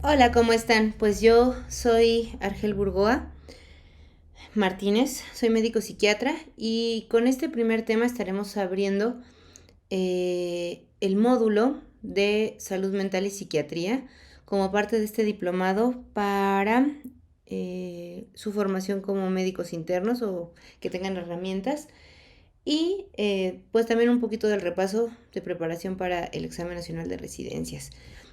Hola, ¿cómo están? Pues yo soy Argel Burgoa Martínez, soy médico psiquiatra y con este primer tema estaremos abriendo el módulo de salud mental y psiquiatría como parte de este diplomado para su formación como médicos internos o que tengan herramientas y pues también un poquito del repaso de preparación para el examen nacional de residencias.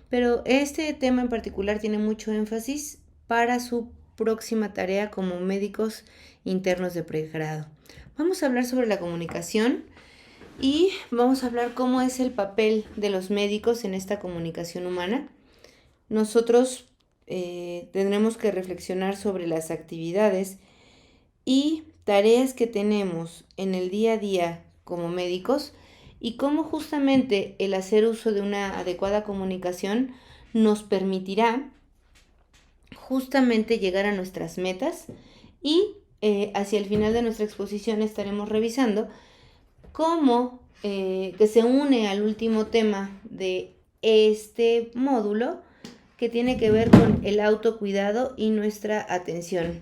Pero este tema en particular tiene mucho énfasis para su próxima tarea como médicos internos de pregrado. Vamos a hablar sobre la comunicación y vamos a hablar cómo es el papel de los médicos en esta comunicación humana. Nosotros tendremos que reflexionar sobre las actividades y tareas que tenemos en el día a día como médicos y cómo justamente el hacer uso de una adecuada comunicación nos permitirá justamente llegar a nuestras metas y hacia el final de nuestra exposición estaremos revisando cómo que se une al último tema de este módulo que tiene que ver con el autocuidado y nuestra atención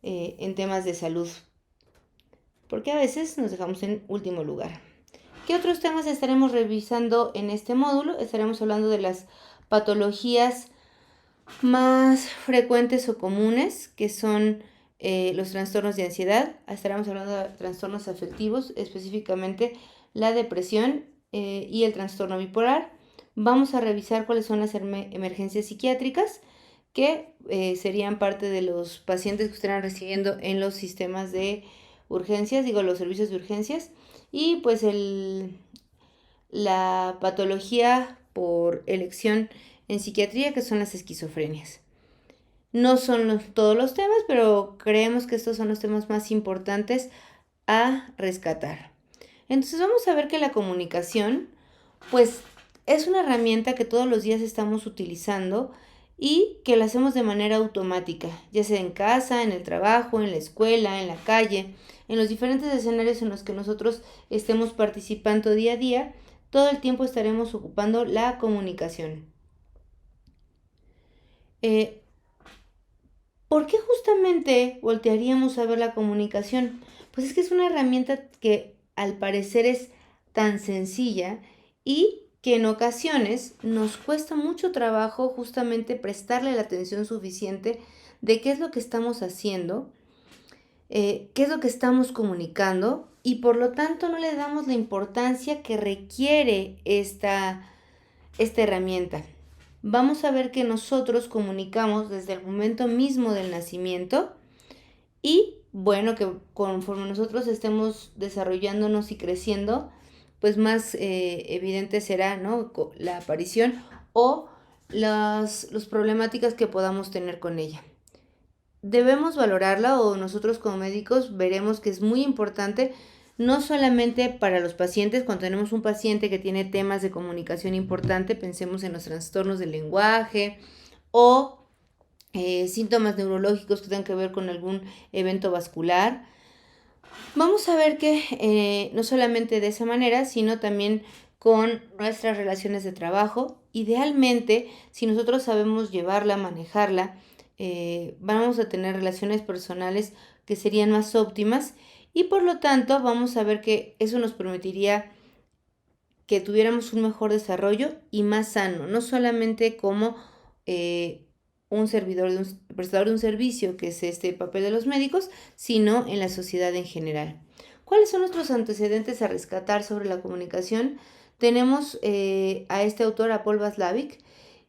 en temas de salud, porque a veces nos dejamos en último lugar. ¿Qué otros temas estaremos revisando en este módulo? Estaremos hablando de las patologías más frecuentes o comunes, que son los trastornos de ansiedad. Estaremos hablando de trastornos afectivos, específicamente la depresión y el trastorno bipolar. Vamos a revisar cuáles son las emergencias psiquiátricas que serían parte de los pacientes que estarán recibiendo en los sistemas de urgencias, los servicios de urgencias, y pues la patología por elección en psiquiatría, que son las esquizofrenias. No son todos los temas, pero creemos que estos son los temas más importantes a rescatar. Entonces vamos a ver que la comunicación, pues, es una herramienta que todos los días estamos utilizando y que la hacemos de manera automática, ya sea en casa, en el trabajo, en la escuela, en la calle, en los diferentes escenarios en los que nosotros estemos participando día a día. Todo el tiempo estaremos ocupando la comunicación. Eh, ¿Por qué justamente voltearíamos a ver la comunicación? Pues es que es una herramienta que al parecer es tan sencilla y que en ocasiones nos cuesta mucho trabajo justamente prestarle la atención suficiente de qué es lo que estamos haciendo, qué es lo que estamos comunicando y por lo tanto no le damos la importancia que requiere esta herramienta. Vamos a ver que nosotros comunicamos desde el momento mismo del nacimiento y bueno, que conforme nosotros estemos desarrollándonos y creciendo, pues más evidente será, ¿no?, la aparición o las problemáticas que podamos tener con ella. Debemos valorarla o nosotros como médicos veremos que es muy importante no solamente para los pacientes. Cuando tenemos un paciente que tiene temas de comunicación importante, pensemos en los trastornos del lenguaje o síntomas neurológicos que tengan que ver con algún evento vascular. Vamos a ver que no solamente de esa manera, sino también con nuestras relaciones de trabajo. Idealmente, si nosotros sabemos llevarla, manejarla, vamos a tener relaciones personales que serían más óptimas y por lo tanto vamos a ver que eso nos permitiría que tuviéramos un mejor desarrollo y más sano, no solamente como un servidor, prestador de un servicio, que es este papel de los médicos, sino en la sociedad en general. ¿Cuáles son nuestros antecedentes a rescatar sobre la comunicación? Tenemos a este autor, a Paul Václavic,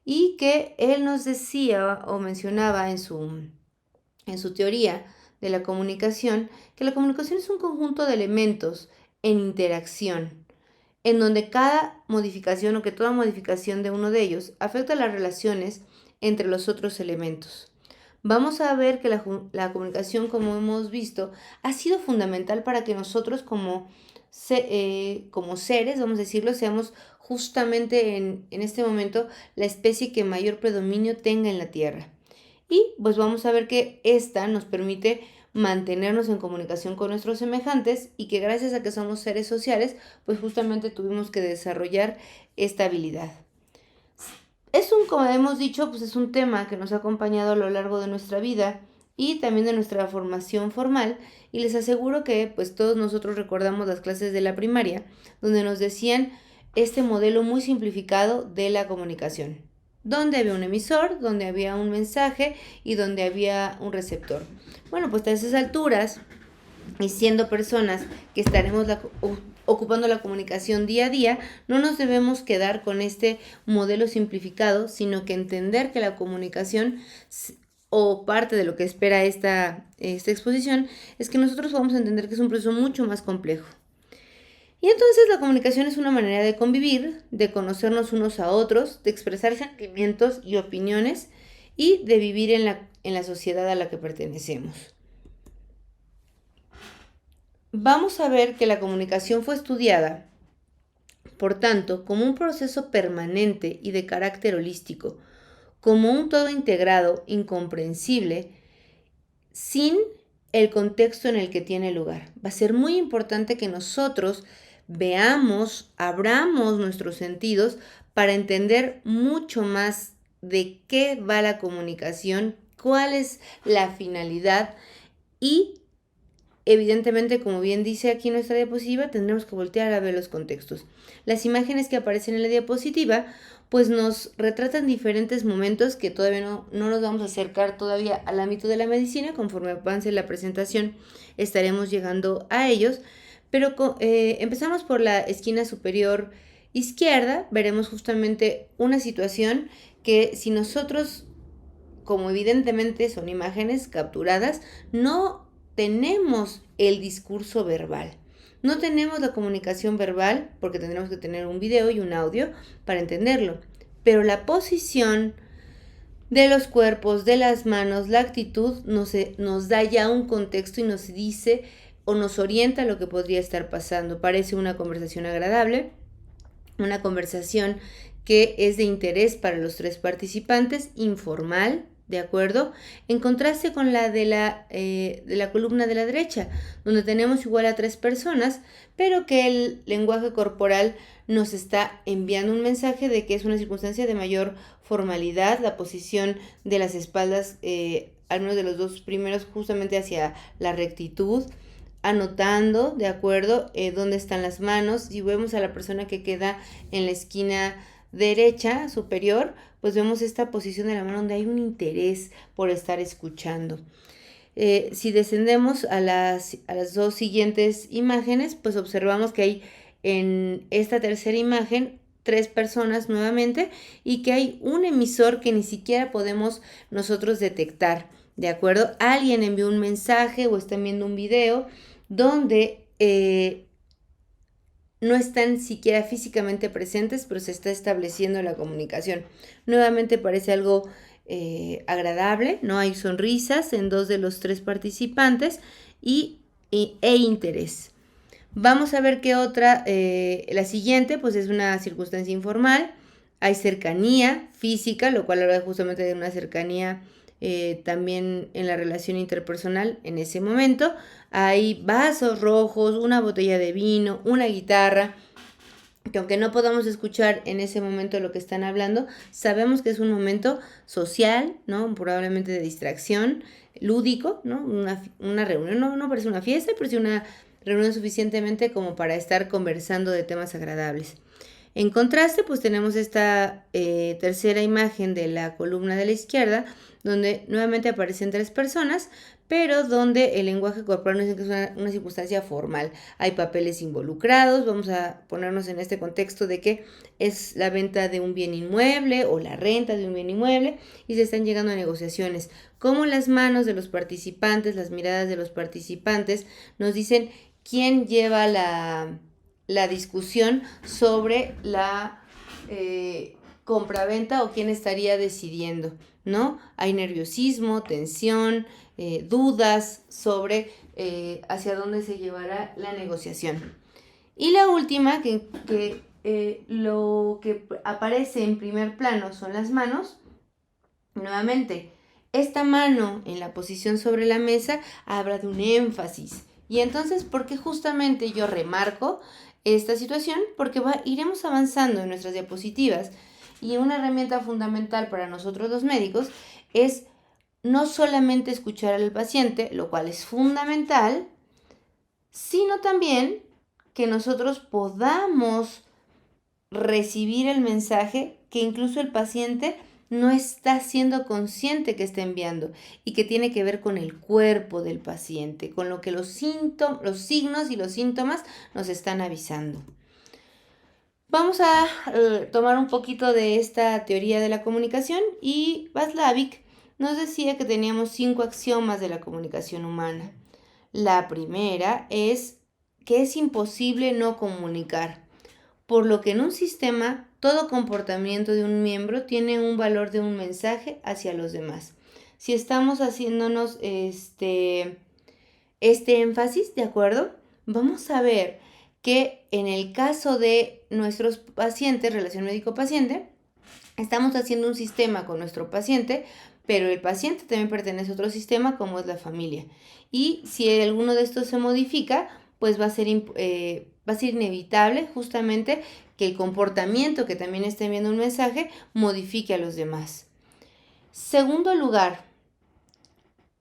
y que él nos decía o mencionaba en su teoría de la comunicación, que la comunicación es un conjunto de elementos en interacción, en donde cada modificación o que toda modificación de uno de ellos afecta las relaciones entre los otros elementos. Vamos a ver que la comunicación, como hemos visto, ha sido fundamental para que nosotros como seres, vamos a decirlo, seamos justamente en este momento la especie que mayor predominio tenga en la Tierra. Y pues vamos a ver que esta nos permite mantenernos en comunicación con nuestros semejantes y que gracias a que somos seres sociales, pues justamente tuvimos que desarrollar esta habilidad. Es un como hemos dicho, pues es un tema que nos ha acompañado a lo largo de nuestra vida y también de nuestra formación formal, y les aseguro que pues todos nosotros recordamos las clases de la primaria, donde nos decían este modelo muy simplificado de la comunicación, donde había un emisor, donde había un mensaje y donde había un receptor. Bueno, pues a esas alturas, y siendo personas que estaremos ocupando la comunicación día a día, no nos debemos quedar con este modelo simplificado, sino que entender que la comunicación o parte de lo que espera esta exposición es que nosotros vamos a entender que es un proceso mucho más complejo. Y entonces la comunicación es una manera de convivir, de conocernos unos a otros, de expresar sentimientos y opiniones y de vivir en la sociedad a la que pertenecemos. Vamos a ver que la comunicación fue estudiada, por tanto, como un proceso permanente y de carácter holístico, como un todo integrado, incomprensible, sin el contexto en el que tiene lugar. Va a ser muy importante que nosotros veamos, abramos nuestros sentidos para entender mucho más de qué va la comunicación, cuál es la finalidad y evidentemente, como bien dice aquí nuestra diapositiva, tendremos que voltear a ver los contextos. Las imágenes que aparecen en la diapositiva pues nos retratan diferentes momentos que todavía no nos vamos a acercar todavía al ámbito de la medicina. Conforme avance la presentación estaremos llegando a ellos, pero empezamos por la esquina superior izquierda. Veremos justamente una situación que si nosotros, como evidentemente son imágenes capturadas, no tenemos el discurso verbal. No tenemos la comunicación verbal porque tendremos que tener un video y un audio para entenderlo. Pero la posición de los cuerpos, de las manos, la actitud nos da ya un contexto y nos dice o nos orienta a lo que podría estar pasando. Parece una conversación agradable, una conversación que es de interés para los tres participantes, informal, ¿de acuerdo? En contraste con la de la columna de la derecha, donde tenemos igual a 3 personas, pero que el lenguaje corporal nos está enviando un mensaje de que es una circunstancia de mayor formalidad, la posición de las espaldas, al menos de los dos primeros, justamente hacia la rectitud, anotando, ¿de acuerdo? Dónde están las manos. Si vemos a la persona que queda en la esquina derecha superior, pues vemos esta posición de la mano donde hay un interés por estar escuchando. Si descendemos a las dos siguientes imágenes, pues observamos que hay en esta tercera imagen 3 personas nuevamente y que hay un emisor que ni siquiera podemos nosotros detectar, ¿de acuerdo? Alguien envió un mensaje o está viendo un video donde no están siquiera físicamente presentes, pero se está estableciendo la comunicación. Nuevamente parece algo agradable, ¿no? Hay sonrisas en 2 de los 3 participantes e interés. Vamos a ver qué otra, la siguiente, pues es una circunstancia informal. Hay cercanía física, lo cual habla justamente de una cercanía también en la relación interpersonal en ese momento. Hay vasos rojos, una botella de vino, una guitarra, que aunque no podamos escuchar en ese momento lo que están hablando, sabemos que es un momento social, ¿no? Probablemente de distracción, lúdico, ¿no? Una reunión, no parece una fiesta, pero sí una reunión suficientemente como para estar conversando de temas agradables. En contraste, pues tenemos esta tercera imagen de la columna de la izquierda, donde nuevamente aparecen 3 personas, pero donde el lenguaje corporal nos dice que es una circunstancia formal. Hay papeles involucrados, vamos a ponernos en este contexto de que es la venta de un bien inmueble o la renta de un bien inmueble y se están llegando a negociaciones. Como las manos de los participantes, las miradas de los participantes nos dicen quién lleva la discusión sobre la compraventa o quién estaría decidiendo, ¿no? Hay nerviosismo, tensión, dudas sobre hacia dónde se llevará la negociación. Y la última, lo que aparece en primer plano son las manos. Nuevamente, esta mano en la posición sobre la mesa habla de un énfasis. Y entonces, ¿por qué justamente yo remarco esta situación? Porque iremos avanzando en nuestras diapositivas Y una herramienta fundamental para nosotros los médicos es no solamente escuchar al paciente, lo cual es fundamental, sino también que nosotros podamos recibir el mensaje que incluso el paciente no está siendo consciente que está enviando y que tiene que ver con el cuerpo del paciente, con lo que los signos y los síntomas nos están avisando. Vamos a tomar un poquito de esta teoría de la comunicación y Václavic nos decía que teníamos 5 axiomas de la comunicación humana. La primera es que es imposible no comunicar, por lo que en un sistema todo comportamiento de un miembro tiene un valor de un mensaje hacia los demás. Si estamos haciéndonos este énfasis, ¿de acuerdo? Vamos a ver que en el caso de nuestros pacientes, relación médico-paciente, estamos haciendo un sistema con nuestro paciente, pero el paciente también pertenece a otro sistema como es la familia. Y si alguno de estos se modifica, pues va a ser inevitable justamente que el comportamiento que también está enviando un mensaje modifique a los demás. Segundo lugar,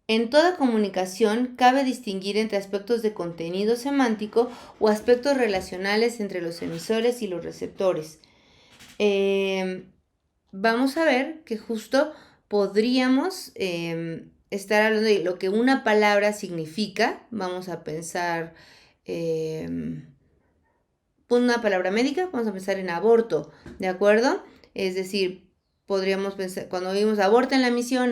en toda comunicación cabe distinguir entre aspectos de contenido semántico o aspectos relacionales entre los emisores y los receptores. Vamos a ver que justo podríamos estar hablando de lo que una palabra significa. Vamos a pensar una palabra médica, vamos a pensar en aborto, ¿de acuerdo? Es decir, podríamos pensar, cuando oímos aborten la misión,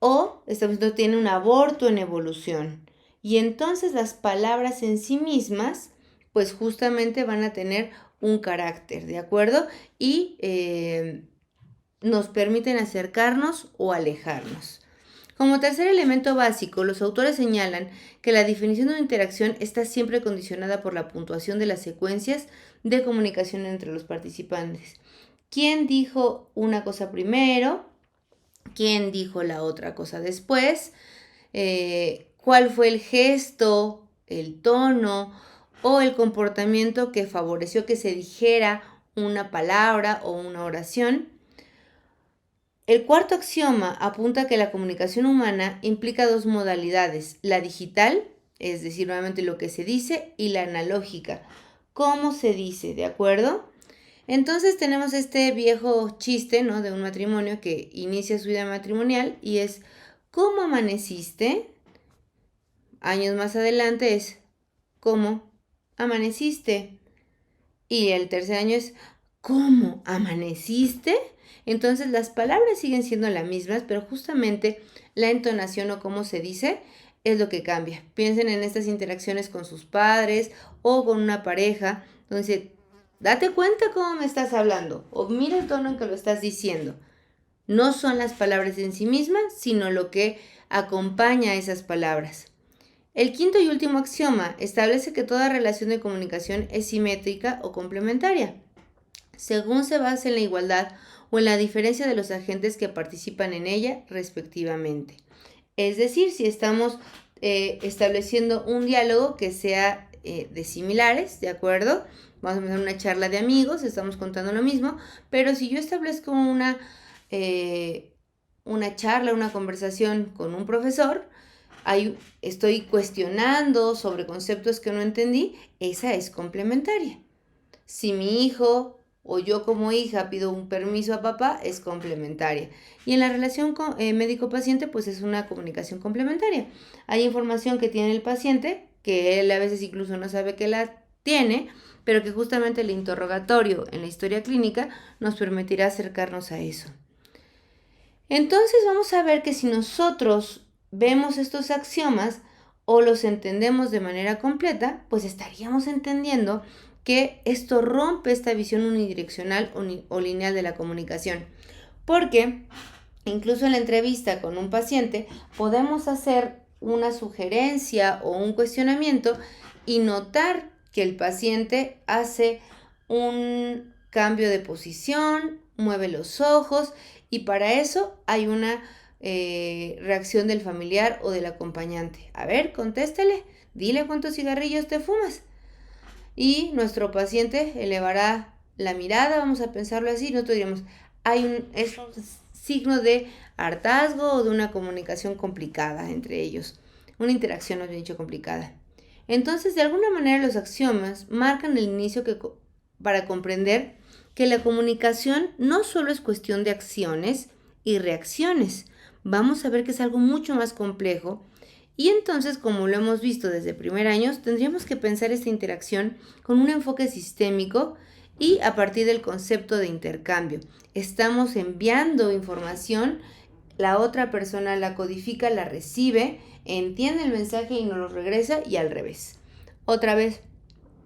o estamos diciendo tiene un aborto en evolución. Y entonces las palabras en sí mismas, pues justamente van a tener un carácter, ¿de acuerdo? Y nos permiten acercarnos o alejarnos. Como tercer elemento básico, los autores señalan que la definición de una interacción está siempre condicionada por la puntuación de las secuencias de comunicación entre los participantes. ¿Quién dijo una cosa primero? ¿Quién dijo la otra cosa después? ¿Cuál fue el gesto, el tono o el comportamiento que favoreció que se dijera una palabra o una oración? El cuarto axioma apunta que la comunicación humana implica 2 modalidades, la digital, es decir, nuevamente lo que se dice, y la analógica, cómo se dice, ¿de acuerdo? Entonces tenemos este viejo chiste, ¿no?, de un matrimonio que inicia su vida matrimonial y es ¿cómo amaneciste? Años más adelante es ¿cómo amaneciste? Y el tercer año es ¿cómo amaneciste? Entonces las palabras siguen siendo las mismas, pero justamente la entonación o cómo se dice es lo que cambia. Piensen en estas interacciones con sus padres o con una pareja, donde dice, date cuenta cómo me estás hablando o mira el tono en que lo estás diciendo. No son las palabras en sí mismas, sino lo que acompaña a esas palabras. El quinto y último axioma establece que toda relación de comunicación es simétrica o complementaria, según se basa en la igualdad o en la diferencia de los agentes que participan en ella respectivamente. Es decir, si estamos estableciendo un diálogo que sea de similares, ¿de acuerdo? Vamos a empezar una charla de amigos, estamos contando lo mismo, pero si yo establezco una charla, una conversación con un profesor, ahí estoy cuestionando sobre conceptos que no entendí, esa es complementaria. Si mi hijo o yo como hija pido un permiso a papá, es complementaria. Y en la relación médico-paciente, pues es una comunicación complementaria. Hay información que tiene el paciente, que él a veces incluso no sabe que la tiene, pero que justamente el interrogatorio en la historia clínica nos permitirá acercarnos a eso. Entonces vamos a ver que si nosotros vemos estos axiomas o los entendemos de manera completa, pues estaríamos entendiendo que esto rompe esta visión unidireccional o lineal de la comunicación. Porque incluso en la entrevista con un paciente podemos hacer una sugerencia o un cuestionamiento y notar que el paciente hace un cambio de posición, mueve los ojos y para eso hay una reacción del familiar o del acompañante. A ver, contéstale, dile cuántos cigarrillos te fumas. Y nuestro paciente elevará la mirada, vamos a pensarlo así, nosotros diríamos, es un signo de hartazgo o de una comunicación complicada entre ellos, una interacción, más bien dicho, complicada. Entonces, de alguna manera, los axiomas marcan el inicio para comprender que la comunicación no solo es cuestión de acciones y reacciones. Vamos a ver que es algo mucho más complejo. Y entonces, como lo hemos visto desde primer año, tendríamos que pensar esta interacción con un enfoque sistémico y a partir del concepto de intercambio. Estamos enviando información, la otra persona la codifica, la recibe, entiende el mensaje y nos lo regresa, y al revés. Otra vez,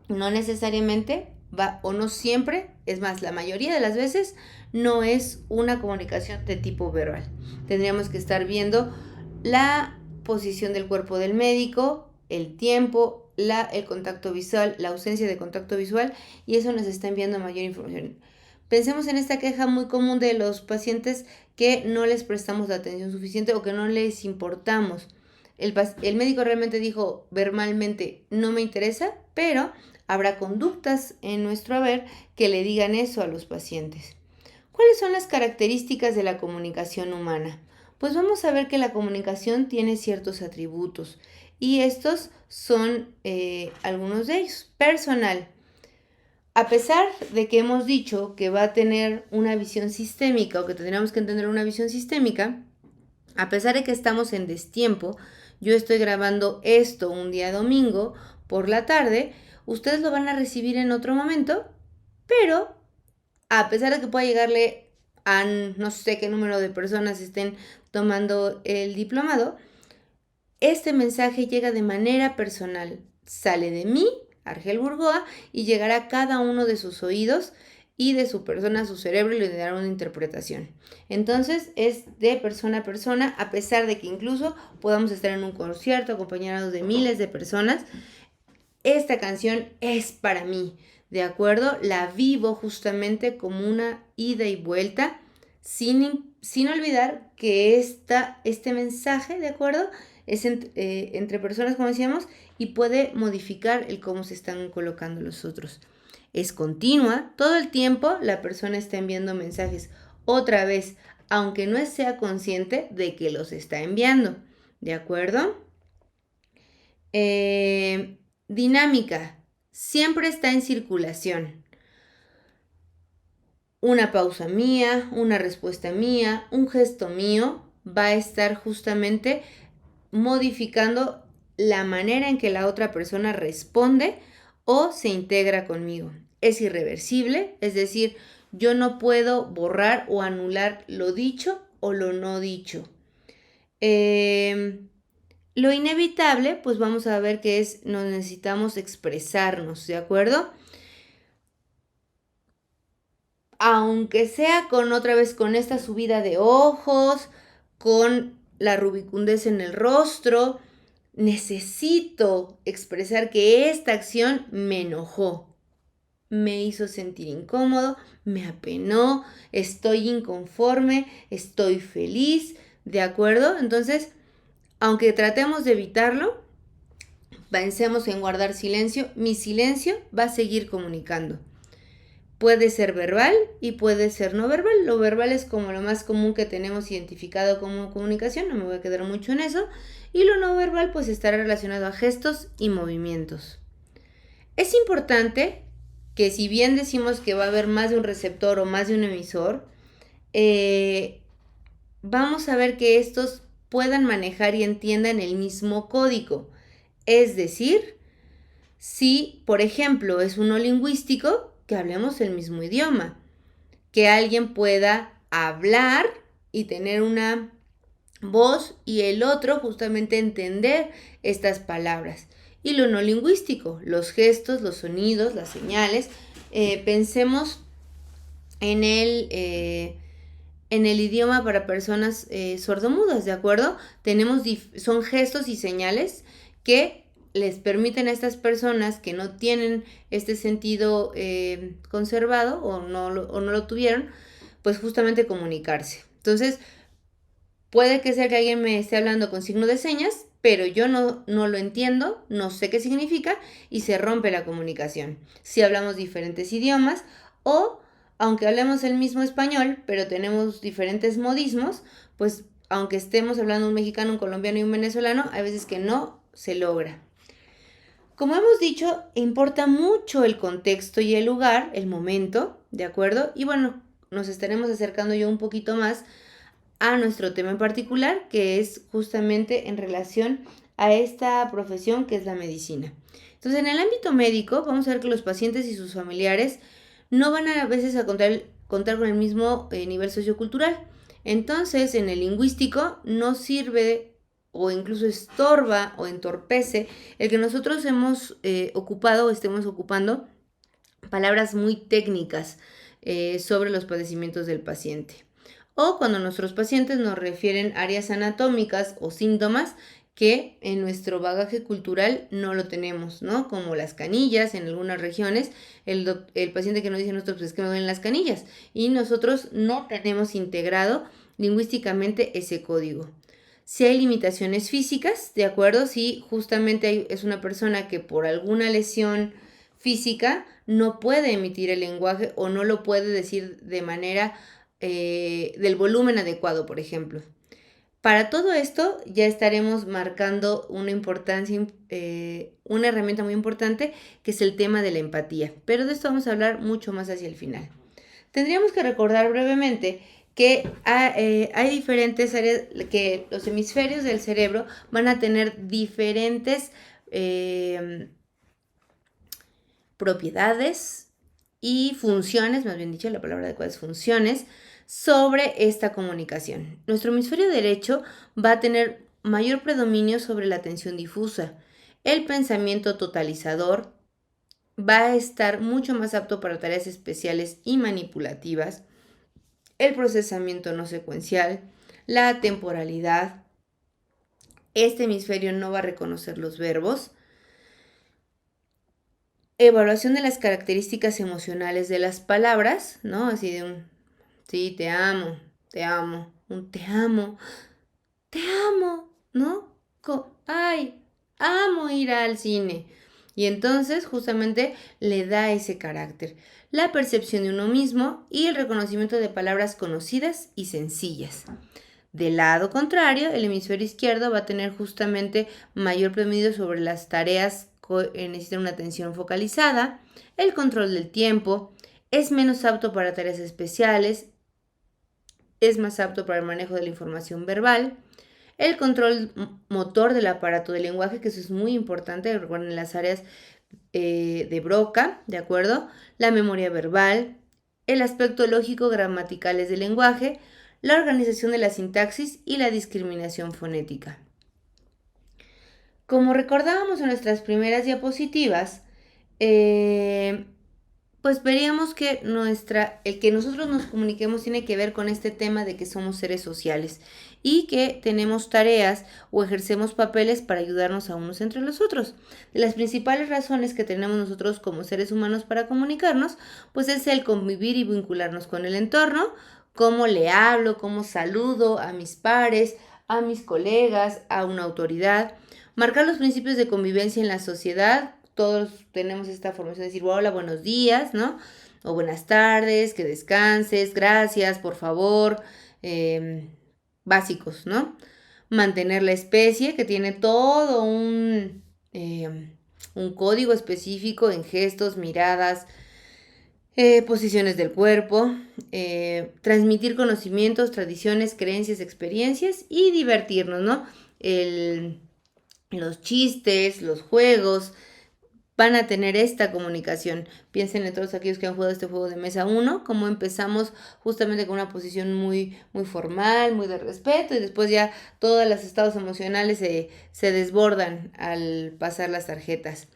no necesariamente va, o no siempre, es más, la mayoría de las veces no es una comunicación de tipo verbal. Tendríamos que estar viendo la posición del cuerpo del médico, el tiempo, el contacto visual, la ausencia de contacto visual, y eso nos está enviando mayor información. Pensemos en esta queja muy común de los pacientes que no les prestamos la atención suficiente o que no les importamos. El médico realmente dijo verbalmente, no me interesa, pero habrá conductas en nuestro haber que le digan eso a los pacientes. ¿Cuáles son las características de la comunicación humana? Pues vamos a ver que la comunicación tiene ciertos atributos y estos son algunos de ellos. Personal. A pesar de que hemos dicho que va a tener una visión sistémica o que tendríamos que entender una visión sistémica, a pesar de que estamos en destiempo, yo estoy grabando esto un día domingo por la tarde, ustedes lo van a recibir en otro momento, pero a pesar de que pueda llegarle a no sé qué número de personas estén tomando el diplomado, este mensaje llega de manera personal, sale de mí, Argel Burgoa, y llegará a cada uno de sus oídos y de su persona a su cerebro y le dará una interpretación. Entonces es de persona a persona, a pesar de que incluso podamos estar en un concierto acompañados de miles de personas. Esta canción es para mí, ¿de acuerdo? La vivo justamente como una ida y vuelta, sin olvidar que este mensaje, ¿de acuerdo? Es entre personas, como decíamos, y puede modificar el cómo se están colocando los otros. Es continua, todo el tiempo la persona está enviando mensajes, otra vez, aunque no sea consciente de que los está enviando, ¿de acuerdo? Dinámica, siempre está en circulación. Una pausa mía, una respuesta mía, un gesto mío va a estar justamente modificando la manera en que la otra persona responde o se integra conmigo. Es irreversible, es decir, yo no puedo borrar o anular lo dicho o lo no dicho. Lo inevitable, pues vamos a ver que nos necesitamos expresarnos, ¿de acuerdo? Aunque sea otra vez con esta subida de ojos, con la rubicundez en el rostro, necesito expresar que esta acción me enojó, me hizo sentir incómodo, me apenó, estoy inconforme, estoy feliz, ¿de acuerdo? Entonces, aunque tratemos de evitarlo, pensemos en guardar silencio, mi silencio va a seguir comunicando. Puede ser verbal y puede ser no verbal. Lo verbal es como lo más común que tenemos identificado como comunicación, no me voy a quedar mucho en eso. Y lo no verbal pues estará relacionado a gestos y movimientos. Es importante que si bien decimos que va a haber más de un receptor o más de un emisor, vamos a ver que estos puedan manejar y entiendan el mismo código. Es decir, si por ejemplo es uno lingüístico, que hablemos el mismo idioma, que alguien pueda hablar y tener una voz y el otro justamente entender estas palabras. Y lo no lingüístico, los gestos, los sonidos, las señales. Pensemos en el idioma para personas sordomudas, ¿de acuerdo? Son gestos y señales que les permiten a estas personas que no tienen este sentido conservado o no lo tuvieron, pues justamente comunicarse. Entonces, puede que sea que alguien me esté hablando con signo de señas, pero yo no lo entiendo, no sé qué significa y se rompe la comunicación. Si hablamos diferentes idiomas O, aunque hablemos el mismo español, pero tenemos diferentes modismos, pues aunque estemos hablando un mexicano, un colombiano y un venezolano, hay veces que no se logra. Como hemos dicho, importa mucho el contexto y el lugar, el momento, ¿de acuerdo? Y bueno, nos estaremos acercando yo un poquito más a nuestro tema en particular, que es justamente en relación a esta profesión que es la medicina. Entonces, en el ámbito médico, vamos a ver que los pacientes y sus familiares no van a veces a contar con el mismo nivel sociocultural. Entonces, en el lingüístico no sirve o incluso estorba o entorpece el que nosotros hemos ocupado o estemos ocupando palabras muy técnicas sobre los padecimientos del paciente. O cuando nuestros pacientes nos refieren áreas anatómicas o síntomas que en nuestro bagaje cultural no lo tenemos, ¿no? Como las canillas en algunas regiones, el paciente que nos dice a nosotros pues, es que me duelen las canillas y nosotros no tenemos integrado lingüísticamente ese código. Si hay limitaciones físicas, ¿de acuerdo? Si justamente es una persona que por alguna lesión física no puede emitir el lenguaje o no lo puede decir de manera del volumen adecuado, por ejemplo. Para todo esto ya estaremos marcando una importancia, una herramienta muy importante que es el tema de la empatía, pero de esto vamos a hablar mucho más hacia el final. Tendríamos que recordar brevemente que hay diferentes áreas, que los hemisferios del cerebro van a tener diferentes propiedades y funciones, más bien dicho, la palabra adecuada es funciones, sobre esta comunicación. Nuestro hemisferio derecho va a tener mayor predominio sobre la atención difusa. El pensamiento totalizador va a estar mucho más apto para tareas especiales y manipulativas. El procesamiento no secuencial, la temporalidad. Este hemisferio no va a reconocer los verbos. Evaluación de las características emocionales de las palabras, ¿no? Así de un, sí, te amo, un te amo, ¿no? Ay, amo ir al cine. Y entonces justamente le da ese carácter. La percepción de uno mismo y el reconocimiento de palabras conocidas y sencillas. Del lado contrario, el hemisferio izquierdo va a tener justamente mayor predominio sobre las tareas que necesitan una atención focalizada, el control del tiempo, es menos apto para tareas especiales, es más apto para el manejo de la información verbal, el control motor del aparato de lenguaje, que eso es muy importante, recuerden las áreas de Broca, ¿de acuerdo? La memoria verbal, el aspecto lógico-gramaticales del lenguaje, la organización de la sintaxis y la discriminación fonética. Como recordábamos en nuestras primeras diapositivas, pues veríamos que el que nosotros nos comuniquemos tiene que ver con este tema de que somos seres sociales y que tenemos tareas o ejercemos papeles para ayudarnos a unos entre los otros. De las principales razones que tenemos nosotros como seres humanos para comunicarnos, pues es el convivir y vincularnos con el entorno, cómo le hablo, cómo saludo a mis pares, a mis colegas, a una autoridad, marcar los principios de convivencia en la sociedad. Todos tenemos esta formación de decir, hola, buenos días, ¿no? O buenas tardes, que descanses, gracias, por favor, básicos, ¿no? Mantener la especie, que tiene todo un código específico en gestos, miradas, posiciones del cuerpo, transmitir conocimientos, tradiciones, creencias, experiencias y divertirnos, ¿no? Los chistes, los juegos, van a tener esta comunicación. Piensen en todos aquellos que han jugado este juego de mesa 1, cómo empezamos justamente con una posición muy, muy formal, muy de respeto, y después ya todos los estados emocionales se desbordan al pasar las tarjetas.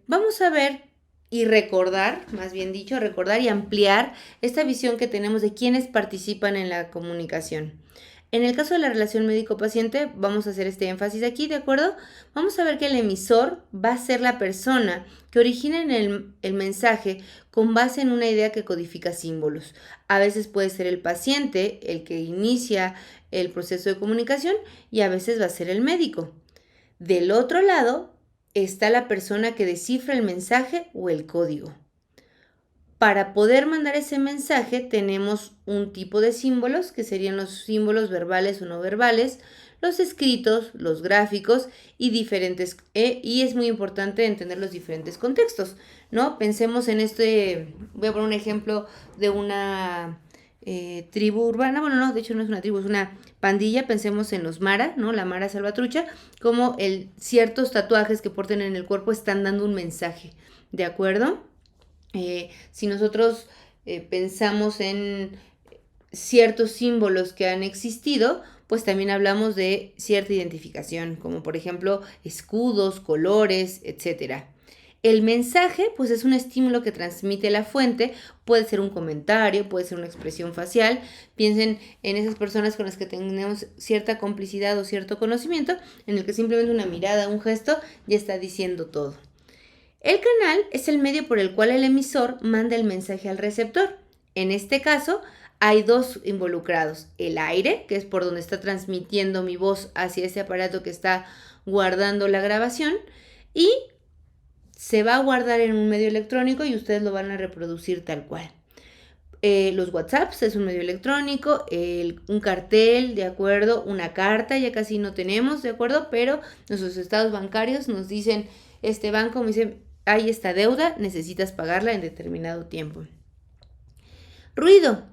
Vamos a ver y recordar, más bien dicho, recordar y ampliar esta visión que tenemos de quienes participan en la comunicación. En el caso de la relación médico-paciente, vamos a hacer este énfasis aquí, ¿de acuerdo? Vamos a ver que el emisor va a ser la persona que origina el mensaje con base en una idea que codifica símbolos. A veces puede ser el paciente el que inicia el proceso de comunicación y a veces va a ser el médico. Del otro lado está la persona que descifra el mensaje o el código. Para poder mandar ese mensaje tenemos un tipo de símbolos, que serían los símbolos verbales o no verbales, los escritos, los gráficos y diferentes, y es muy importante entender los diferentes contextos, ¿no? Pensemos en voy a poner un ejemplo de una tribu urbana, bueno, no, de hecho no es una tribu, es una pandilla. Pensemos en los Mara, ¿no? La Mara Salvatrucha, como ciertos tatuajes que porten en el cuerpo están dando un mensaje, ¿de acuerdo? Si nosotros pensamos en ciertos símbolos que han existido, pues también hablamos de cierta identificación, como por ejemplo escudos, colores, etc. El mensaje, pues es un estímulo que transmite la fuente, puede ser un comentario, puede ser una expresión facial. Piensen en esas personas con las que tenemos cierta complicidad o cierto conocimiento, en el que simplemente una mirada, un gesto, ya está diciendo todo. El canal es el medio por el cual el emisor manda el mensaje al receptor. En este caso, hay dos involucrados: el aire, que es por donde está transmitiendo mi voz hacia ese aparato que está guardando la grabación, y se va a guardar en un medio electrónico y ustedes lo van a reproducir tal cual. Los WhatsApps es un medio electrónico, un cartel, ¿de acuerdo? Una carta, ya casi no tenemos, ¿de acuerdo? Pero nuestros estados bancarios nos dicen, este banco me dice, hay esta deuda, necesitas pagarla en determinado tiempo. Ruido.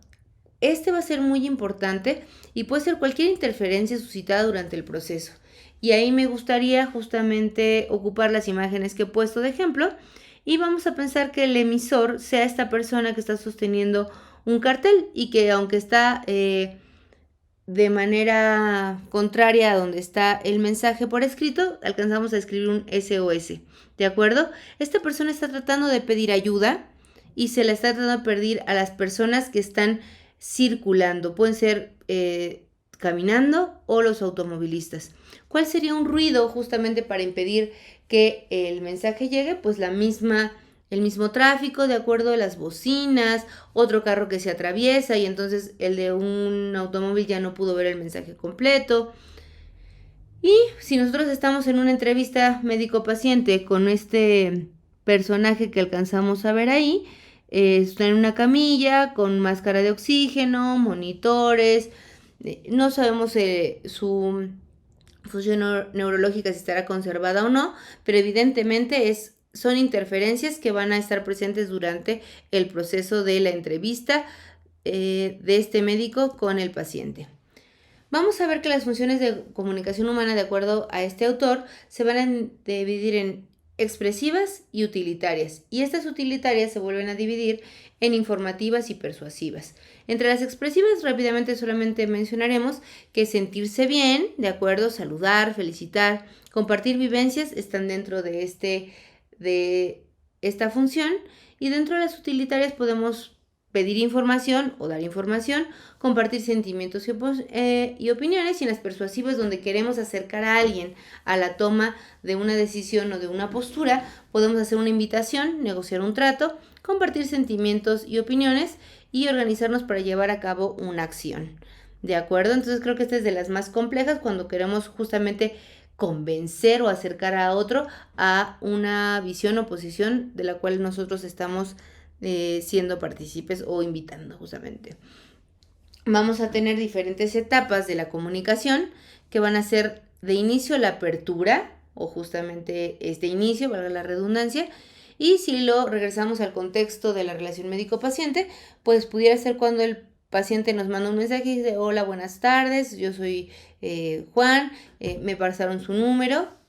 Este va a ser muy importante y puede ser cualquier interferencia suscitada durante el proceso. Y ahí me gustaría justamente ocupar las imágenes que he puesto de ejemplo y vamos a pensar que el emisor sea esta persona que está sosteniendo un cartel y que aunque está de manera contraria a donde está el mensaje por escrito, alcanzamos a escribir un SOS, ¿de acuerdo? Esta persona está tratando de pedir ayuda y se la está tratando de pedir a las personas que están circulando. Pueden ser caminando o los automovilistas. ¿Cuál sería un ruido justamente para impedir que el mensaje llegue? Pues el mismo tráfico, de acuerdo a las bocinas, otro carro que se atraviesa y entonces el de un automóvil ya no pudo ver el mensaje completo. Y si nosotros estamos en una entrevista médico-paciente con este personaje que alcanzamos a ver ahí, está en una camilla con máscara de oxígeno, monitores, no sabemos su función neurológica si estará conservada o no, pero evidentemente son interferencias que van a estar presentes durante el proceso de la entrevista de este médico con el paciente. Vamos a ver que las funciones de comunicación humana, de acuerdo a este autor, se van a dividir en expresivas y utilitarias, y estas utilitarias se vuelven a dividir en informativas y persuasivas. Entre las expresivas, rápidamente solamente mencionaremos que sentirse bien, de acuerdo, saludar, felicitar, compartir vivencias están dentro de esta función, y dentro de las utilitarias podemos pedir información o dar información, compartir sentimientos y opiniones, y en las persuasivas, donde queremos acercar a alguien a la toma de una decisión o de una postura, podemos hacer una invitación, negociar un trato, compartir sentimientos y opiniones y organizarnos para llevar a cabo una acción. ¿De acuerdo? Entonces creo que esta es de las más complejas cuando queremos justamente convencer o acercar a otro a una visión o posición de la cual nosotros estamos siendo partícipes o invitando justamente. Vamos a tener diferentes etapas de la comunicación que van a ser de inicio la apertura o justamente este inicio, valga la redundancia, y si lo regresamos al contexto de la relación médico-paciente, pues pudiera ser cuando el paciente nos manda un mensaje y dice, hola, buenas tardes, yo soy Juan, me pasaron su número,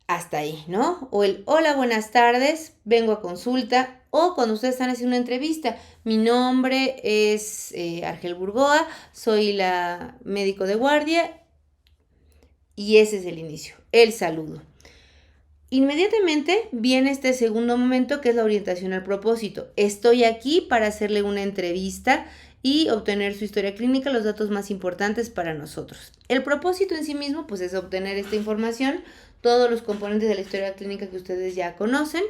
hasta ahí, ¿no? O el hola, buenas tardes, vengo a consulta. O cuando ustedes están haciendo una entrevista, mi nombre es Argel Burgoa, soy la médico de guardia, y ese es el inicio, el saludo. Inmediatamente viene este segundo momento, que es la orientación al propósito. Estoy aquí para hacerle una entrevista y obtener su historia clínica, los datos más importantes para nosotros. El propósito en sí mismo, pues, es obtener esta información, todos los componentes de la historia clínica que ustedes ya conocen.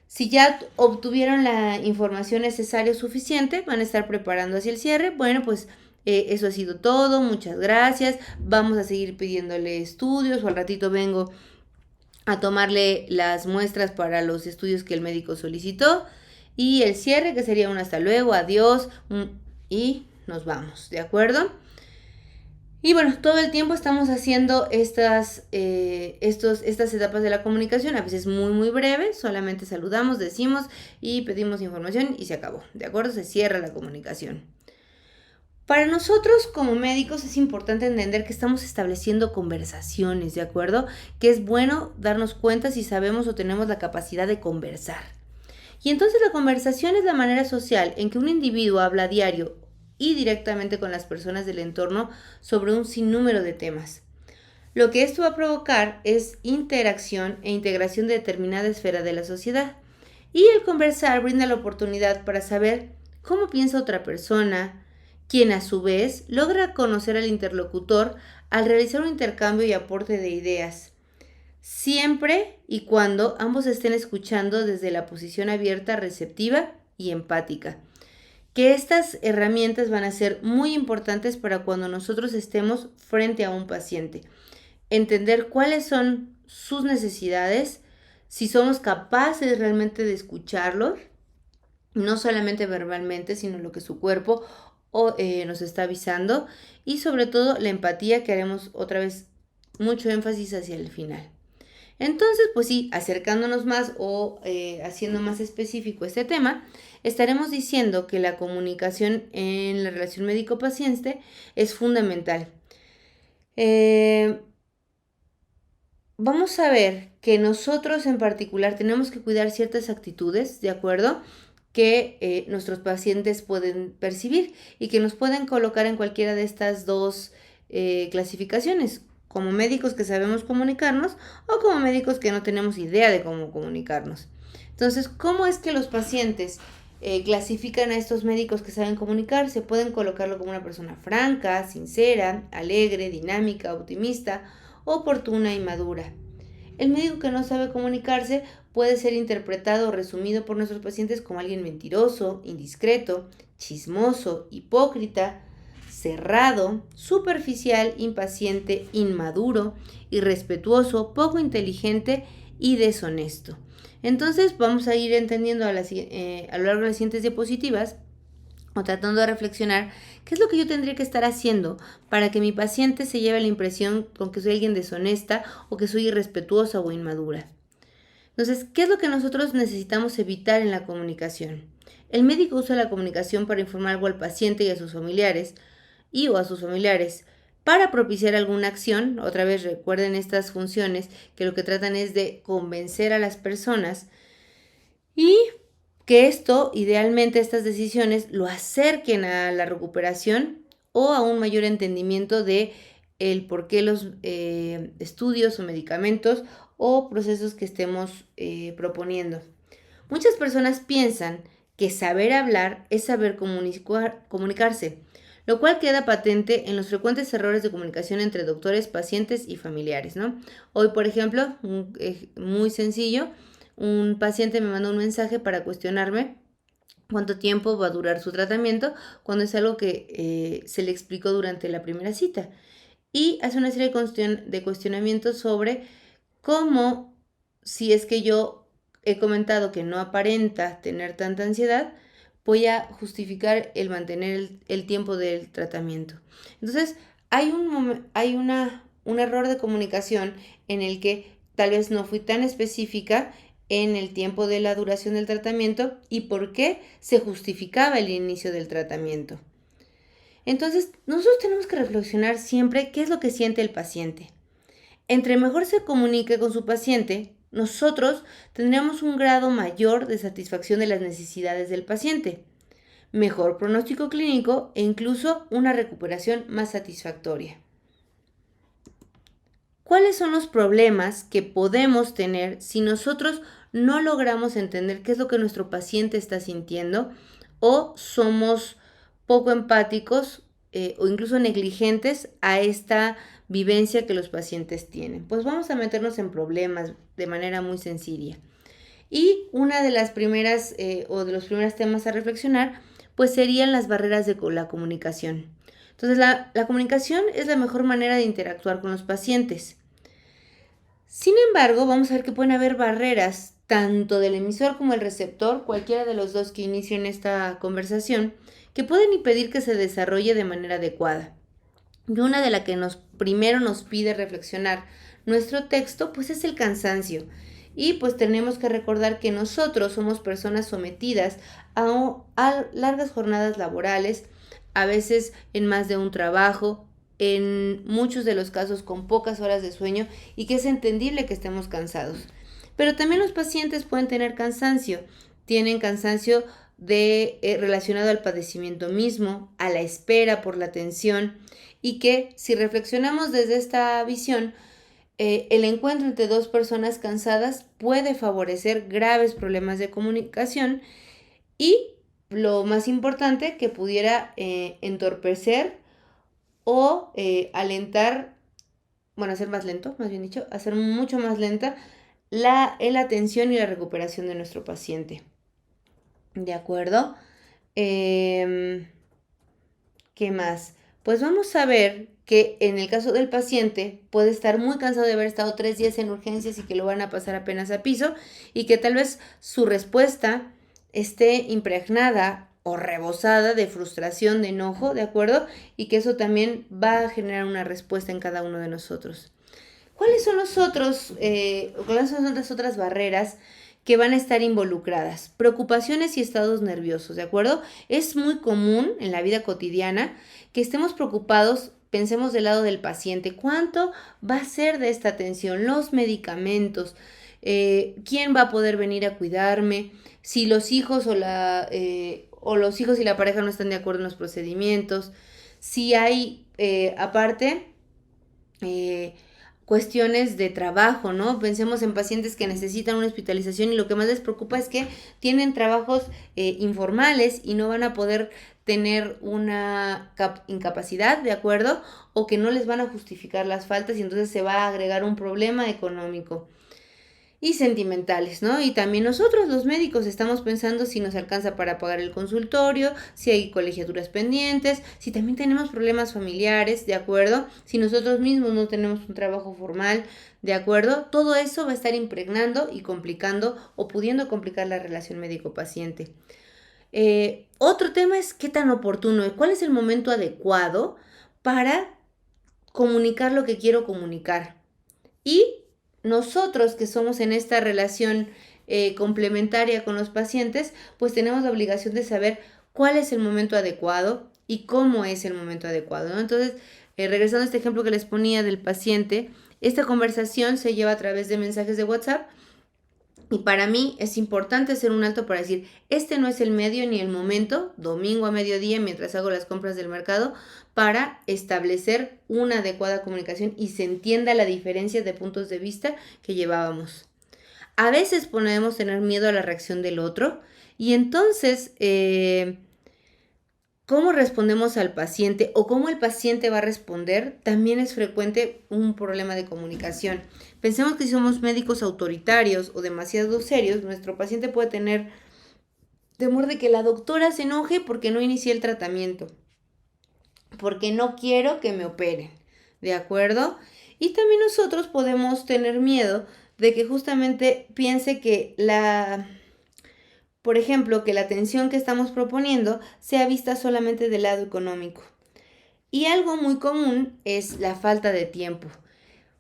Si ya obtuvieron la información necesaria o suficiente, van a estar preparando hacia el cierre. Bueno, pues eso ha sido todo, muchas gracias. Vamos a seguir pidiéndole estudios, o al ratito vengo a tomarle las muestras para los estudios que el médico solicitó. y el cierre, que sería un hasta luego, adiós, y nos vamos, ¿de acuerdo? Y bueno, todo el tiempo estamos haciendo estas etapas de la comunicación, a veces muy breves, solamente saludamos, decimos y pedimos información y se acabó, ¿de acuerdo? Se cierra la comunicación. Para nosotros como médicos es importante entender que estamos estableciendo conversaciones, ¿de acuerdo? Que es bueno darnos cuenta si sabemos o tenemos la capacidad de conversar. Y entonces la conversación es la manera social en que un individuo habla a diario y directamente con las personas del entorno sobre un sinnúmero de temas. Lo que esto va a provocar es interacción e integración de determinada esfera de la sociedad. Y el conversar brinda la oportunidad para saber cómo piensa otra persona, quien a su vez logra conocer al interlocutor al realizar un intercambio y aporte de ideas, siempre y cuando ambos estén escuchando desde la posición abierta, receptiva y empática. Que estas herramientas van a ser muy importantes para cuando nosotros estemos frente a un paciente. Entender cuáles son sus necesidades, si somos capaces realmente de escucharlos, no solamente verbalmente, sino lo que su cuerpo nos está avisando, y sobre todo la empatía, que haremos otra vez mucho énfasis hacia el final. Entonces, pues sí, acercándonos más o haciendo más específico este tema, estaremos diciendo que la comunicación en la relación médico-paciente es fundamental. Vamos a ver que nosotros en particular tenemos que cuidar ciertas actitudes, ¿de acuerdo?, que nuestros pacientes pueden percibir y que nos pueden colocar en cualquiera de estas dos clasificaciones, como médicos que sabemos comunicarnos o como médicos que no tenemos idea de cómo comunicarnos. Entonces, ¿cómo es que los pacientes clasifican a estos médicos que saben comunicarse? Pueden colocarlo como una persona franca, sincera, alegre, dinámica, optimista, oportuna y madura. El médico que no sabe comunicarse puede ser interpretado o resumido por nuestros pacientes como alguien mentiroso, indiscreto, chismoso, hipócrita, cerrado, superficial, impaciente, inmaduro, irrespetuoso, poco inteligente y deshonesto. Entonces vamos a ir entendiendo a lo largo de las siguientes diapositivas o tratando de reflexionar qué es lo que yo tendría que estar haciendo para que mi paciente se lleve la impresión con que soy alguien deshonesta o que soy irrespetuosa o inmadura. Entonces, ¿qué es lo que nosotros necesitamos evitar en la comunicación? El médico usa la comunicación para informar algo al paciente y a sus familiares para propiciar alguna acción. Otra vez recuerden estas funciones que lo que tratan es de convencer a las personas y que esto, idealmente, estas decisiones lo acerquen a la recuperación o a un mayor entendimiento de el por qué los estudios o medicamentos o procesos que estemos proponiendo. Muchas personas piensan que saber hablar es saber comunicarse, lo cual queda patente en los frecuentes errores de comunicación entre doctores, pacientes y familiares, ¿no? Hoy, por ejemplo, muy sencillo, un paciente me mandó un mensaje para cuestionarme cuánto tiempo va a durar su tratamiento, cuando es algo que se le explicó durante la primera cita. Y hace una serie de cuestionamientos sobre cómo, si es que yo he comentado que no aparenta tener tanta ansiedad, voy a justificar el mantener el tiempo del tratamiento. Entonces, hay un error de comunicación en el que tal vez no fui tan específica en el tiempo de la duración del tratamiento y por qué se justificaba el inicio del tratamiento. Entonces, nosotros tenemos que reflexionar siempre qué es lo que siente el paciente. Entre mejor se comunique con su paciente, nosotros tendremos un grado mayor de satisfacción de las necesidades del paciente, mejor pronóstico clínico e incluso una recuperación más satisfactoria. ¿Cuáles son los problemas que podemos tener si nosotros no logramos entender qué es lo que nuestro paciente está sintiendo o somos poco empáticos o incluso negligentes a esta vivencia que los pacientes tienen? Pues vamos a meternos en problemas de manera muy sencilla. Y una de las primeras o de los primeros temas a reflexionar pues serían las barreras de la comunicación. Entonces la comunicación es la mejor manera de interactuar con los pacientes. Sin embargo, vamos a ver que pueden haber barreras tanto del emisor como el receptor, cualquiera de los dos que inicien esta conversación, que pueden impedir que se desarrolle de manera adecuada. Y una de las que primero nos pide reflexionar nuestro texto, pues es el cansancio. Y pues tenemos que recordar que nosotros somos personas sometidas a largas jornadas laborales, a veces en más de un trabajo, en muchos de los casos con pocas horas de sueño, y que es entendible que estemos cansados. Pero también los pacientes pueden tener cansancio. Tienen cansancio relacionado al padecimiento mismo, a la espera por la atención, y que si reflexionamos desde esta visión, el encuentro entre dos personas cansadas puede favorecer graves problemas de comunicación y, lo más importante, que pudiera entorpecer o alentar, bueno, hacer más lento, más bien dicho, hacer mucho más lenta la atención y la recuperación de nuestro paciente. ¿De acuerdo? ¿Qué más? Pues vamos a ver que en el caso del paciente puede estar muy cansado de haber estado 3 días en urgencias y que lo van a pasar apenas a piso, y que tal vez su respuesta esté impregnada o rebosada de frustración, de enojo, ¿de acuerdo? Y que eso también va a generar una respuesta en cada uno de nosotros. ¿Cuáles son cuáles son las otras barreras que van a estar involucradas? Preocupaciones y estados nerviosos, ¿de acuerdo? Es muy común en la vida cotidiana que estemos preocupados. Pensemos del lado del paciente. ¿Cuánto va a ser de esta atención? Los medicamentos. ¿Quién va a poder venir a cuidarme? Si los hijos los hijos y la pareja no están de acuerdo en los procedimientos. Si hay, aparte, cuestiones de trabajo, ¿no? Pensemos en pacientes que necesitan una hospitalización y lo que más les preocupa es que tienen trabajos informales y no van a poder tener una incapacidad, ¿de acuerdo? O que no les van a justificar las faltas y entonces se va a agregar un problema económico. Y sentimentales, ¿no? Y también nosotros, los médicos, estamos pensando si nos alcanza para pagar el consultorio, si hay colegiaturas pendientes, si también tenemos problemas familiares, ¿de acuerdo? Si nosotros mismos no tenemos un trabajo formal, ¿de acuerdo? Todo eso va a estar impregnando y complicando o pudiendo complicar la relación médico-paciente. Otro tema es qué tan oportuno y cuál es el momento adecuado para comunicar lo que quiero comunicar. Y nosotros que somos en esta relación complementaria con los pacientes, pues tenemos la obligación de saber cuál es el momento adecuado y cómo es el momento adecuado, ¿no? Entonces, regresando a este ejemplo que les ponía del paciente, esta conversación se lleva a través de mensajes de WhatsApp. Y para mí es importante hacer un alto para decir, este no es el medio ni el momento, domingo a mediodía, mientras hago las compras del mercado, para establecer una adecuada comunicación y se entienda la diferencia de puntos de vista que llevábamos. A veces podemos tener miedo a la reacción del otro y entonces, cómo respondemos al paciente o cómo el paciente va a responder, también es frecuente un problema de comunicación. Pensemos que si somos médicos autoritarios o demasiado serios, nuestro paciente puede tener temor de que la doctora se enoje porque no inicié el tratamiento, porque no quiero que me operen, ¿de acuerdo? Y también nosotros podemos tener miedo de que justamente piense que por ejemplo, que la atención que estamos proponiendo sea vista solamente del lado económico. Y algo muy común es la falta de tiempo.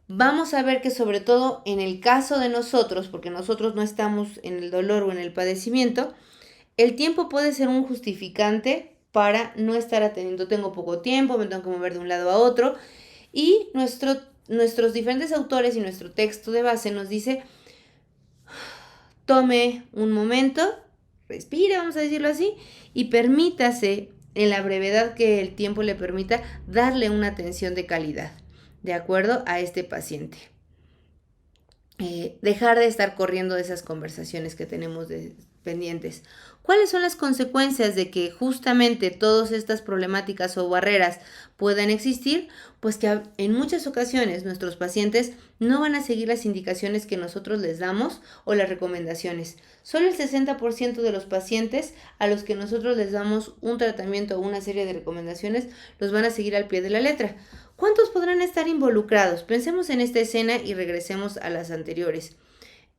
Vamos a ver que sobre todo en el caso de nosotros, porque nosotros no estamos en el dolor o en el padecimiento, el tiempo puede ser un justificante para no estar atendiendo. Tengo poco tiempo, me tengo que mover de un lado a otro. Y nuestros diferentes autores y nuestro texto de base nos dice, tome un momento, respire, vamos a decirlo así, y permítase, en la brevedad que el tiempo le permita, darle una atención de calidad, de acuerdo a este paciente. Dejar de estar corriendo de esas conversaciones que tenemos pendientes. ¿Cuáles son las consecuencias de que justamente todas estas problemáticas o barreras puedan existir? Pues que en muchas ocasiones nuestros pacientes no van a seguir las indicaciones que nosotros les damos o las recomendaciones. Solo el 60% de los pacientes a los que nosotros les damos un tratamiento o una serie de recomendaciones los van a seguir al pie de la letra. ¿Cuántos podrán estar involucrados? Pensemos en esta escena y regresemos a las anteriores.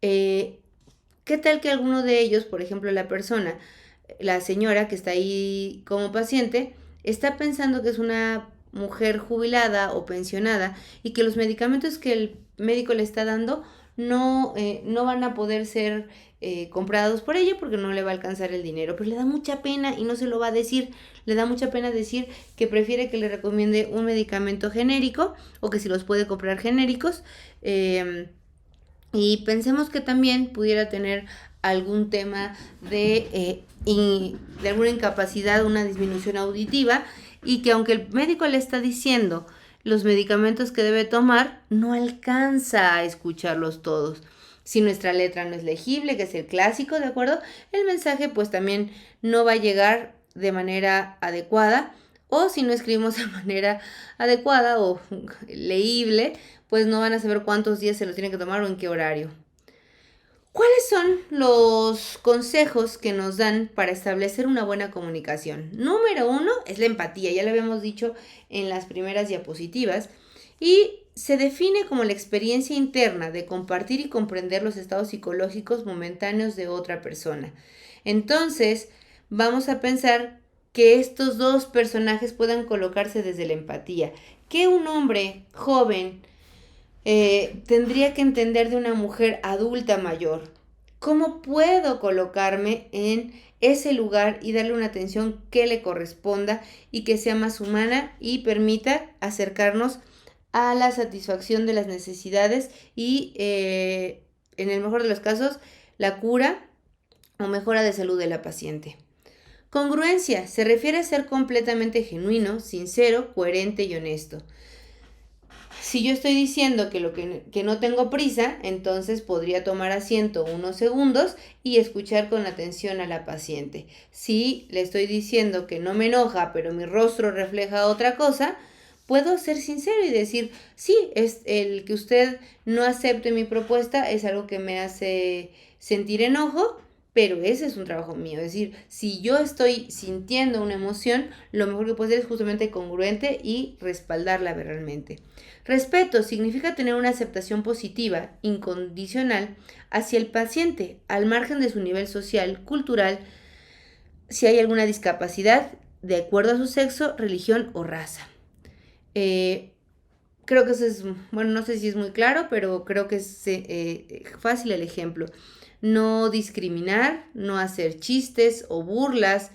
¿Qué tal que alguno de ellos, por ejemplo la señora que está ahí como paciente, está pensando que es una mujer jubilada o pensionada y que los medicamentos que el médico le está dando no van a poder ser comprados por ella porque no le va a alcanzar el dinero, pero le da mucha pena y no se lo va a decir, le da mucha pena decir que prefiere que le recomiende un medicamento genérico o que si los puede comprar genéricos, y pensemos que también pudiera tener algún tema de alguna incapacidad, una disminución auditiva, y que aunque el médico le está diciendo los medicamentos que debe tomar, no alcanza a escucharlos todos. Si nuestra letra no es legible, que es el clásico, ¿de acuerdo? El mensaje pues también no va a llegar de manera adecuada, o si no escribimos de manera adecuada o leíble, pues no van a saber cuántos días se lo tienen que tomar o en qué horario. ¿Cuáles son los consejos que nos dan para establecer una buena comunicación? Número 1 es la empatía, ya lo habíamos dicho en las primeras diapositivas, y se define como la experiencia interna de compartir y comprender los estados psicológicos momentáneos de otra persona. Entonces, vamos a pensar que estos dos personajes puedan colocarse desde la empatía. Que un hombre joven tendría que entender de una mujer adulta mayor. ¿Cómo puedo colocarme en ese lugar y darle una atención que le corresponda y que sea más humana y permita acercarnos a la satisfacción de las necesidades y, en el mejor de los casos, la cura o mejora de salud de la paciente? Congruencia se refiere a ser completamente genuino, sincero, coherente y honesto. Si yo estoy diciendo que no tengo prisa, entonces podría tomar asiento unos segundos y escuchar con atención a la paciente. Si le estoy diciendo que no me enoja, pero mi rostro refleja otra cosa, puedo ser sincero y decir, sí, es el que usted no acepte mi propuesta es algo que me hace sentir enojo, pero ese es un trabajo mío. Es decir, si yo estoy sintiendo una emoción, lo mejor que puedo hacer es justamente congruente y respaldarla realmente. Respeto significa tener una aceptación positiva, incondicional, hacia el paciente, al margen de su nivel social, cultural, si hay alguna discapacidad, de acuerdo a su sexo, religión o raza. Creo que eso es, bueno, no sé si es muy claro, pero creo que es fácil el ejemplo. No discriminar, no hacer chistes o burlas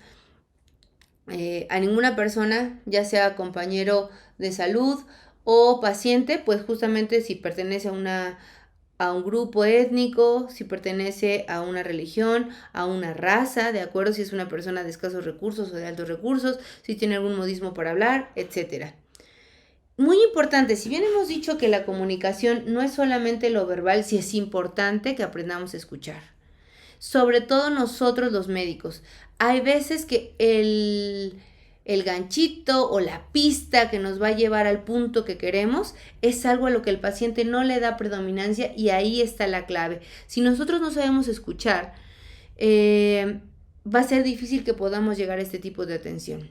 a ninguna persona, ya sea compañero de salud o paciente, pues justamente si pertenece a un grupo étnico, si pertenece a una religión, a una raza, de acuerdo si es una persona de escasos recursos o de altos recursos, si tiene algún modismo para hablar, etcétera. Muy importante, si bien hemos dicho que la comunicación no es solamente lo verbal, sí es importante que aprendamos a escuchar. Sobre todo nosotros los médicos. Hay veces que el ganchito o la pista que nos va a llevar al punto que queremos es algo a lo que el paciente no le da predominancia y ahí está la clave. Si nosotros no sabemos escuchar, va a ser difícil que podamos llegar a este tipo de atención.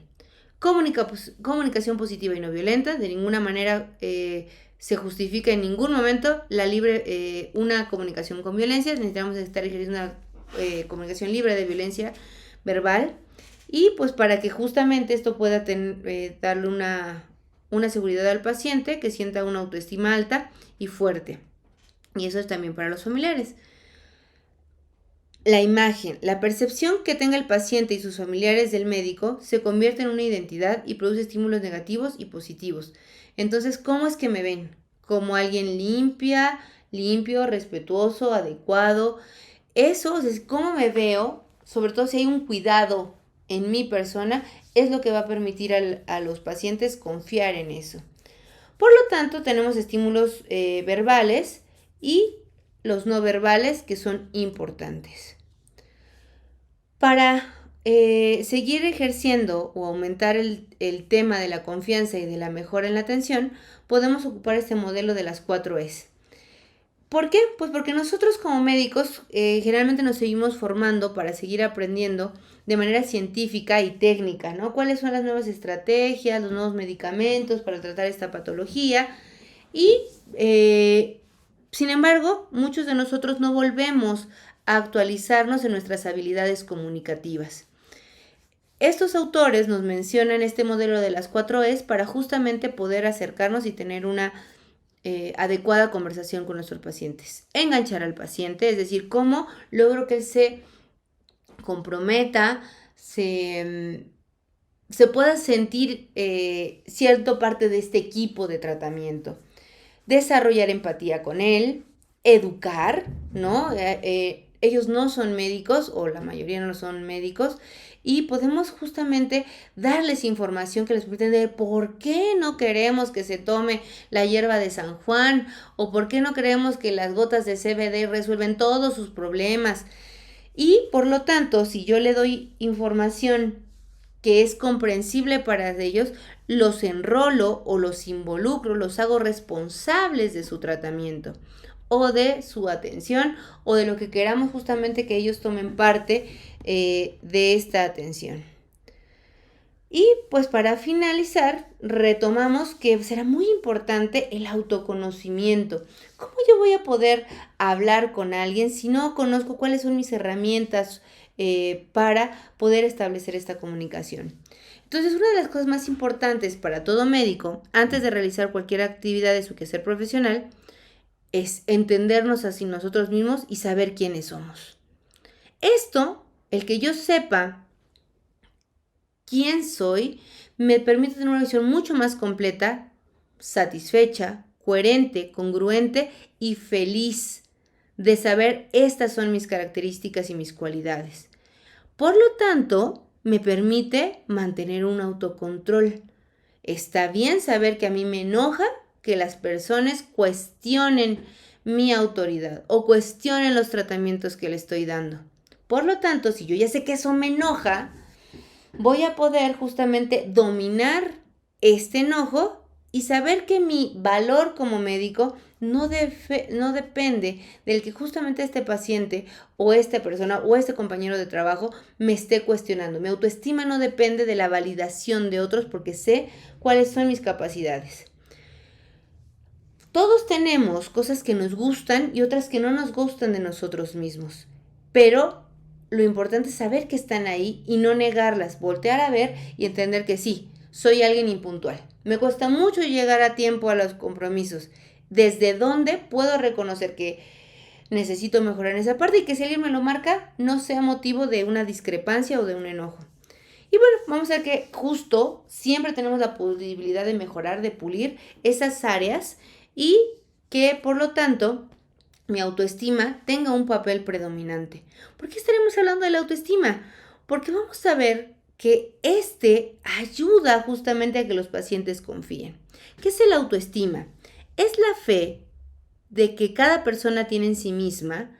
Comunicación positiva y no violenta. De ninguna manera se justifica en ningún momento una comunicación con violencia. Necesitamos estar ejerciendo una comunicación libre de violencia verbal. Y pues para que justamente esto pueda darle una seguridad al paciente, que sienta una autoestima alta y fuerte. Y eso es también para los familiares. La imagen, la percepción que tenga el paciente y sus familiares del médico se convierte en una identidad y produce estímulos negativos y positivos. Entonces, ¿cómo es que me ven? Como alguien limpio, respetuoso, adecuado. Eso, es cómo me veo, sobre todo si hay un cuidado en mi persona, es lo que va a permitir a los pacientes confiar en eso. Por lo tanto, tenemos estímulos verbales y los no verbales que son importantes. Para seguir ejerciendo o aumentar el tema de la confianza y de la mejora en la atención, podemos ocupar este modelo de las 4 Es. ¿Por qué? Pues porque nosotros como médicos generalmente nos seguimos formando para seguir aprendiendo de manera científica y técnica, ¿no? ¿Cuáles son las nuevas estrategias, los nuevos medicamentos para tratar esta patología? Y, sin embargo, muchos de nosotros no volvemos a actualizarnos en nuestras habilidades comunicativas. Estos autores nos mencionan este modelo de las 4 Es para justamente poder acercarnos y tener una adecuada conversación con nuestros pacientes. Enganchar al paciente, es decir, cómo logro que él se comprometa, se pueda sentir cierta parte de este equipo de tratamiento. Desarrollar empatía con él, educar, ¿no? Ellos no son médicos, o la mayoría no son médicos, y podemos justamente darles información que les permite entender por qué no queremos que se tome la hierba de San Juan, o por qué no queremos que las gotas de CBD resuelven todos sus problemas. Y por lo tanto, si yo le doy información que es comprensible para ellos, los enrolo o los involucro, los hago responsables de su tratamiento o de su atención o de lo que queramos justamente que ellos tomen parte de esta atención. Y pues para finalizar, retomamos que será muy importante el autoconocimiento. ¿Cómo yo voy a poder hablar con alguien si no conozco cuáles son mis herramientas para poder establecer esta comunicación? Entonces, una de las cosas más importantes para todo médico, antes de realizar cualquier actividad de su quehacer profesional, es entendernos así nosotros mismos y saber quiénes somos. Esto, el que yo sepa quién soy, me permite tener una visión mucho más completa, satisfecha, coherente, congruente y feliz de saber estas son mis características y mis cualidades. Por lo tanto, me permite mantener un autocontrol. Está bien saber que a mí me enoja que las personas cuestionen mi autoridad o cuestionen los tratamientos que le estoy dando. Por lo tanto, si yo ya sé que eso me enoja, voy a poder justamente dominar este enojo y saber que mi valor como médico no depende del que justamente este paciente o esta persona o este compañero de trabajo me esté cuestionando. Mi autoestima no depende de la validación de otros porque sé cuáles son mis capacidades. Todos tenemos cosas que nos gustan y otras que no nos gustan de nosotros mismos, pero lo importante es saber que están ahí y no negarlas, voltear a ver y entender que sí, soy alguien impuntual. Me cuesta mucho llegar a tiempo a los compromisos. ¿Desde dónde puedo reconocer que necesito mejorar en esa parte y que si alguien me lo marca no sea motivo de una discrepancia o de un enojo? Y bueno, vamos a ver que justo siempre tenemos la posibilidad de mejorar, de pulir esas áreas y que por lo tanto mi autoestima tenga un papel predominante. ¿Por qué estaremos hablando de la autoestima? Porque vamos a ver que ayuda justamente a que los pacientes confíen. ¿Qué es el autoestima? Es la fe de que cada persona tiene en sí misma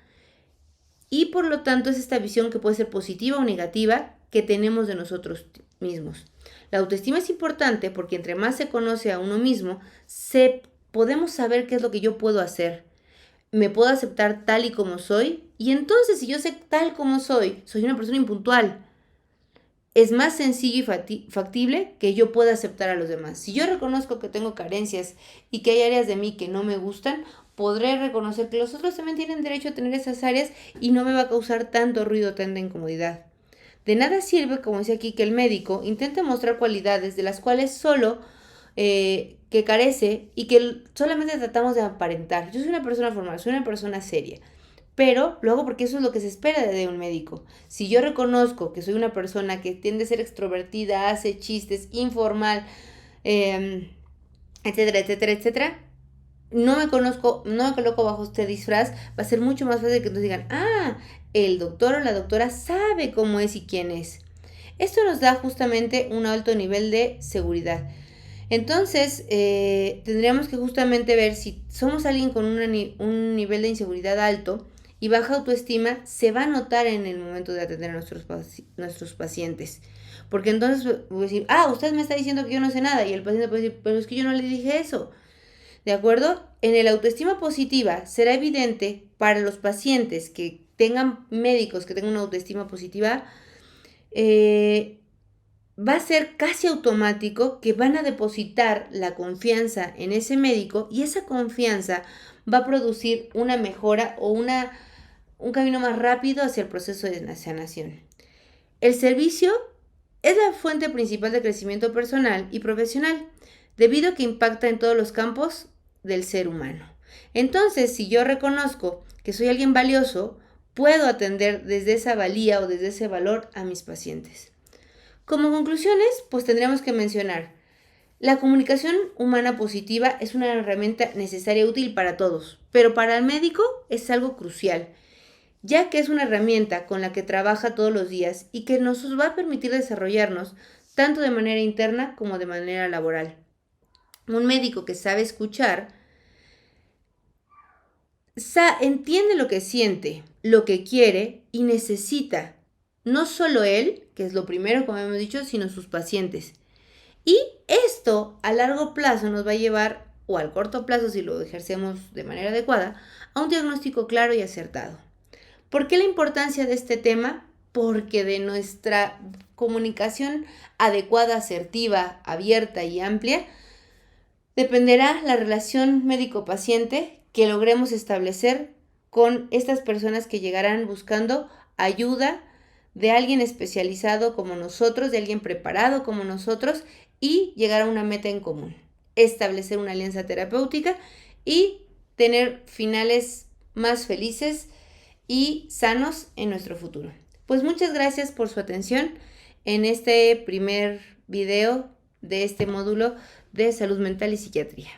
y por lo tanto es esta visión que puede ser positiva o negativa que tenemos de nosotros mismos. La autoestima es importante porque entre más se conoce a uno mismo, podemos saber qué es lo que yo puedo hacer. Me puedo aceptar tal y como soy y entonces si yo sé tal como soy una persona impuntual. Es más sencillo y factible que yo pueda aceptar a los demás. Si yo reconozco que tengo carencias y que hay áreas de mí que no me gustan, podré reconocer que los otros también tienen derecho a tener esas áreas y no me va a causar tanto ruido, tanta incomodidad. De nada sirve, como dice aquí, que el médico intente mostrar cualidades de las cuales solo que carece y que solamente tratamos de aparentar. Yo soy una persona formal, soy una persona seria. Pero lo hago porque eso es lo que se espera de un médico. Si yo reconozco que soy una persona que tiende a ser extrovertida, hace chistes, informal, etcétera, etcétera, etcétera, no me coloco bajo este disfraz, va a ser mucho más fácil que nos digan, el doctor o la doctora sabe cómo es y quién es. Esto nos da justamente un alto nivel de seguridad. Entonces, tendríamos que justamente ver si somos alguien con un nivel de inseguridad alto y baja autoestima se va a notar en el momento de atender a nuestros pacientes. Porque entonces voy a decir, usted me está diciendo que yo no sé nada, y el paciente puede decir, pero es que yo no le dije eso. ¿De acuerdo? En el autoestima positiva será evidente para los pacientes que tengan médicos que tengan una autoestima positiva, va a ser casi automático que van a depositar la confianza en ese médico, y esa confianza va a producir una mejora o un camino más rápido hacia el proceso de sanación. El servicio es la fuente principal de crecimiento personal y profesional, debido a que impacta en todos los campos del ser humano. Entonces, si yo reconozco que soy alguien valioso, puedo atender desde esa valía o desde ese valor a mis pacientes. Como conclusiones, pues tendríamos que mencionar, la comunicación humana positiva es una herramienta necesaria y útil para todos, pero para el médico es algo crucial, ya que es una herramienta con la que trabaja todos los días y que nos va a permitir desarrollarnos tanto de manera interna como de manera laboral. Un médico que sabe escuchar, entiende lo que siente, lo que quiere y necesita. No solo él, que es lo primero, como hemos dicho, sino sus pacientes. Y esto a largo plazo nos va a llevar, o al corto plazo si lo ejercemos de manera adecuada, a un diagnóstico claro y acertado. ¿Por qué la importancia de este tema? Porque de nuestra comunicación adecuada, asertiva, abierta y amplia, dependerá la relación médico-paciente que logremos establecer con estas personas que llegarán buscando ayuda de alguien especializado como nosotros, de alguien preparado como nosotros, y llegar a una meta en común, establecer una alianza terapéutica y tener finales más felices y sanos en nuestro futuro. Pues muchas gracias por su atención en este primer video de este módulo de salud mental y psiquiatría.